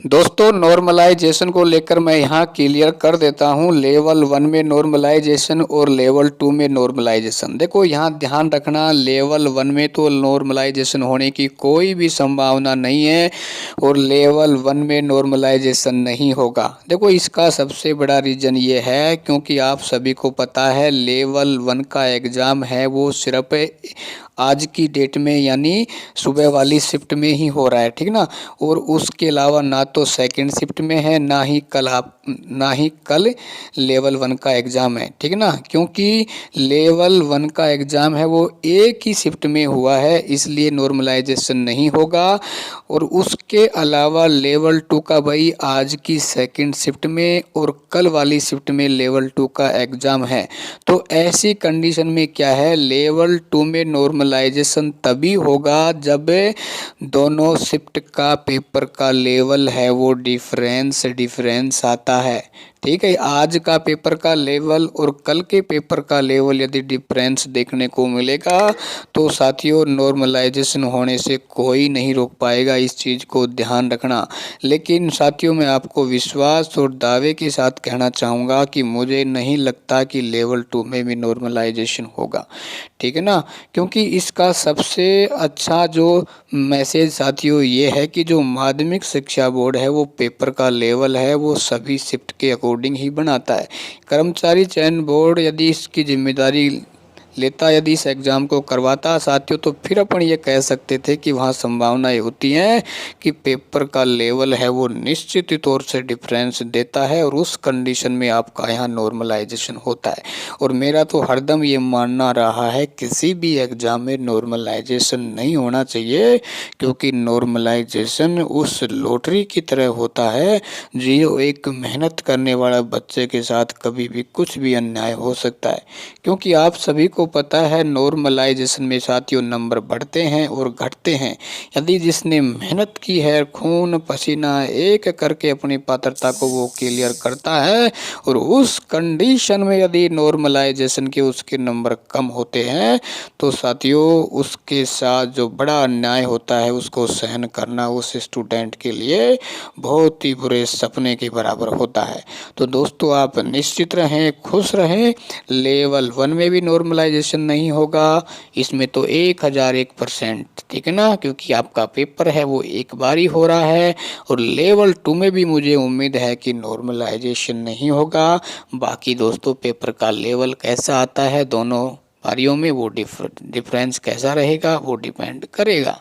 दोस्तों नॉर्मलाइजेशन को लेकर मैं यहाँ क्लियर कर देता हूँ। लेवल 1 में नॉर्मलाइजेशन और लेवल 2 में नॉर्मलाइजेशन। देखो यहाँ ध्यान रखना, लेवल 1 में तो नॉर्मलाइजेशन होने की कोई भी संभावना नहीं है और लेवल 1 में नॉर्मलाइजेशन नहीं होगा। देखो इसका सबसे बड़ा रीज़न ये है क्योंकि आप सभी को पता है लेवल 1 का एग्ज़ाम है वो सिर्फ आज की डेट में यानी सुबह वाली शिफ्ट में ही हो रहा है, ठीक ना। और उसके अलावा ना तो सेकंड शिफ्ट में है ना ही कल लेवल 1 का एग्ज़ाम है, ठीक ना। क्योंकि लेवल 1 का एग्ज़ाम है वो एक ही शिफ्ट में हुआ है, इसलिए नॉर्मलाइजेशन नहीं होगा। और उसके अलावा लेवल 2 का भाई आज की सेकंड शिफ्ट में और कल वाली शिफ्ट में लेवल 2 का एग्ज़ाम है। तो ऐसी कंडीशन में क्या है, लेवल 2 में नॉर्मलाइजेशन तभी होगा जब दोनों शिफ्ट का पेपर का लेवल है वो डिफरेंस आता है, ठीक है। आज का पेपर का लेवल और कल के पेपर का लेवल यदि डिफरेंस देखने को मिलेगा तो साथियों नॉर्मलाइजेशन होने से कोई नहीं रोक पाएगा, इस चीज़ को ध्यान रखना। लेकिन साथियों मैं आपको विश्वास और दावे के साथ कहना चाहूँगा कि मुझे नहीं लगता कि लेवल 2 में भी नॉर्मलाइजेशन होगा, ठीक है ना। क्योंकि इसका सबसे अच्छा जो मैसेज साथियों ये है कि जो माध्यमिक शिक्षा बोर्ड है वो पेपर का लेवल है वो सभी शिफ्ट के अकॉर्डिंग ही बनाता है। कर्मचारी चयन बोर्ड यदि इसकी जिम्मेदारी लेता, यदि इस एग्ज़ाम को करवाता साथियों, तो फिर अपन ये कह सकते थे कि वहाँ संभावनाएं होती हैं कि पेपर का लेवल है वो निश्चित तौर से डिफरेंस देता है और उस कंडीशन में आपका यहाँ नॉर्मलाइजेशन होता है। और मेरा तो हरदम ये मानना रहा है किसी भी एग्ज़ाम में नॉर्मलाइजेशन नहीं होना चाहिए, क्योंकि नॉर्मलाइजेशन उस लॉटरी की तरह होता है जो एक मेहनत करने वाला बच्चे के साथ कभी भी कुछ भी अन्याय हो सकता है। क्योंकि आप सभी को पता है नॉर्मलाइजेशन में साथियों नंबर बढ़ते हैं और घटते हैं। यदि जिसने मेहनत की है, खून पसीना एक करके अपनी पात्रता को वो क्लियर करता है और उस कंडीशन में यदि नॉर्मलाइजेशन के उसके नंबर कम होते हैं तो साथियों उसके साथ जो बड़ा अन्याय होता है उसको सहन करना उस स्टूडेंट के लिए बहुत ही बुरे सपने के बराबर होता है। तो दोस्तों आप निश्चित रहें, खुश रहें। लेवल 1 में भी नॉर्मलाइजेशन नहीं होगा, इसमें तो 1001%, ठीक है ना, क्योंकि आपका पेपर है वो एक बार ही हो रहा है। और लेवल 2 में भी मुझे उम्मीद है कि नॉर्मलाइजेशन नहीं होगा। बाकी दोस्तों पेपर का लेवल कैसा आता है दोनों बारियों में वो डिफरेंस कैसा रहेगा वो डिपेंड करेगा।